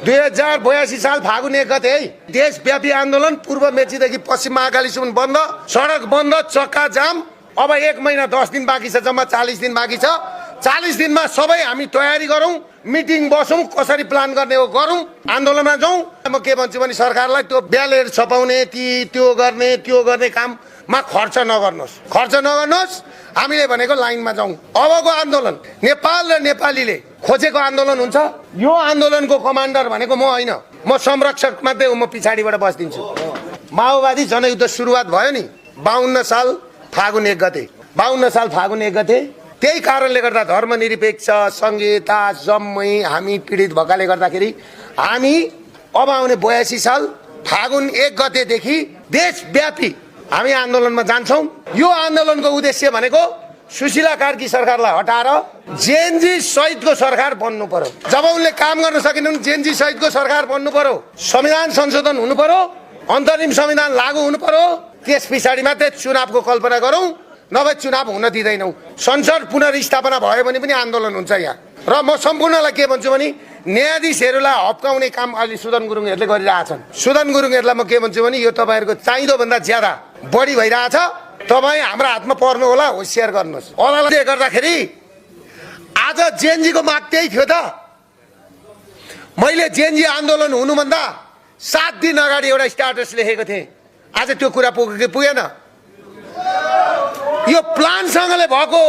2082 साल फागुन 1 गते है देशव्यापी आन्दोलन पूर्व मेचीदेखि पश्चिम महाकालीसम्म बन्द, सडक बन्द, चक्का जाम। अब 1 महिना 10 दिन बाँकी छ, जम्मा 40 दिन बाँकी छ। 40 दिनमा सबै हामी तयारी गरौँ, मिटिङ बसौँ, कसरी प्लान गर्ने हो गरौँ, आन्दोलनमा जाउँ। म के भन्छु भने सरकारलाई त्यो ब्यालेट छपाउने त्यो गर्ने काममा खर्च नगर्नुहोस्, हामीले भनेको लाइनमा जाउँ। अबको आन्दोलन नेपाल र नेपालीले खोजेको आन्दोलन हुन्छ। यो आन्दोलनको कमान्डर भनेको म होइन, म संरक्षक मात्रै हो, म पछाडिबाट बस्दिन्छु। माओवादी जनयुद्ध सुरुवात भयो नि 52 साल फागुन 1 गते, 52 साल फागुन 1 गते। त्यही कारणले गर्दा धर्मनिरपेक्ष संहिता जम्मै हामी पीडित भएकाले गर्दाखेरि हामी अब आउने 82 साल फागुन 1 गतेदेखि देशव्यापी हामी आन्दोलनमा जान्छौँ। यो आन्दोलनको उद्देश्य भनेको सुशीला कार्की सरकारलाई हटाएर जेएनजी सहितको सरकार बन्नु पर्यो। जब उनले काम गर्न सकेनन्, जेएनजी सहितको सरकार बन्नु पर्यो, संविधान संशोधन हुनु पर्यो, अन्तरिम संविधान लागू हुनु पर्यो। त्यस पछाडि मात्रै चुनावको कल्पना गरौँ, नभए चुनाव हुन दिँदैनौँ। संसद पुनर्स्थापना भयो भने पनि आन्दोलन हुन्छ यहाँ। र म सम्पूर्णलाई के भन्छु भने न्यायाधीशहरूलाई हप्काउने काम अलि सुदन गुरुङहरूले गरिरहेछन्। सुदन गुरुङहरूलाई म के भन्छु भने यो तपाईँहरूको चाहिँदो भन्दा ज्यादा बढी भइरहेछ। तपाईँ हाम्रो हातमा पर्नु होला, होसियार गर्नुहोस्। अदालतले गर्दाखेरि आज जेएनजीको माग त्यही थियो त। मैले जेएनजी आन्दोलन हुनुभन्दा 7 दिन अगाडि एउटा स्ट्याटस लेखेको थिएँ। आज त्यो कुरा पुगेन। यो प्लानसँगले भएको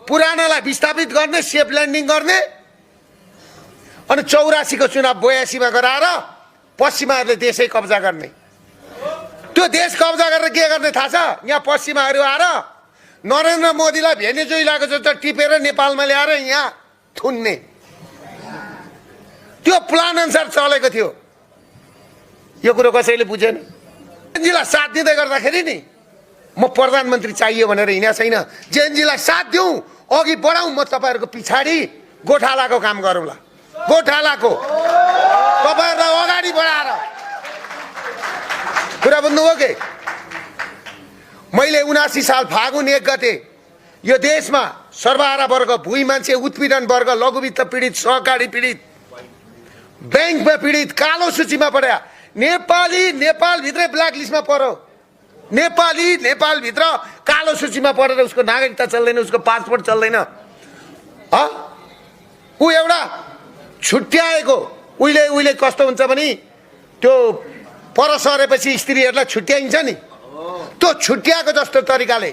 पुरानालाई विस्थापित गर्ने, सेफ ल्यान्डिङ गर्ने, अनि 84 को चुनाव 82 मा गराएर पश्चिमाहरूले देशै कब्जा गर्ने। त्यो देश कब्जा गरेर के गर्ने थाहा छ? यहाँ पश्चिमाहरू आएर नरेन्द्र मोदीलाई भेनेजुएलाको जस्तो टिपेर नेपालमा ल्याएर यहाँ थुन्ने, त्यो प्लान अनुसार चलेको थियो। यो कुरो कसैले बुझेन। जेएनजीलाई साथ दिँदै गर्दाखेरि नि म प्रधानमन्त्री चाहियो भनेर हिँडेको छैन। जेएनजीलाई साथ दिउँ, अघि बढाउँ, म तपाईँहरूको पछाडि गोठालाको काम गरौँला। गोठालाको तपाईँहरूलाई अगाडि बढाएर कुरा बुझ्नुभयो के? मैले 79 साल फागुन 1 गते यो देशमा सर्वहारा वर्ग, भुइँ मान्छे, उत्पीडन वर्ग, लघुवित्त पीडित, सहकारी पीडित, ब्याङ्कमा पीडित कालो सूचीमा पऱ्या। नेपाली नेपालभित्रै ब्ल्याक लिस्टमा पर्यो। नेपाली नेपालभित्र कालो सूचीमा परेर उसको नागरिकता चल्दैन, उसको पासपोर्ट चल्दैन। ऊ एउटा छुट्याएको उहिले कस्तो हुन्छ भने त्यो पर सरेपछि स्त्रीहरूलाई छुट्याइन्छ नि, त्यो छुट्याएको जस्तो तरिकाले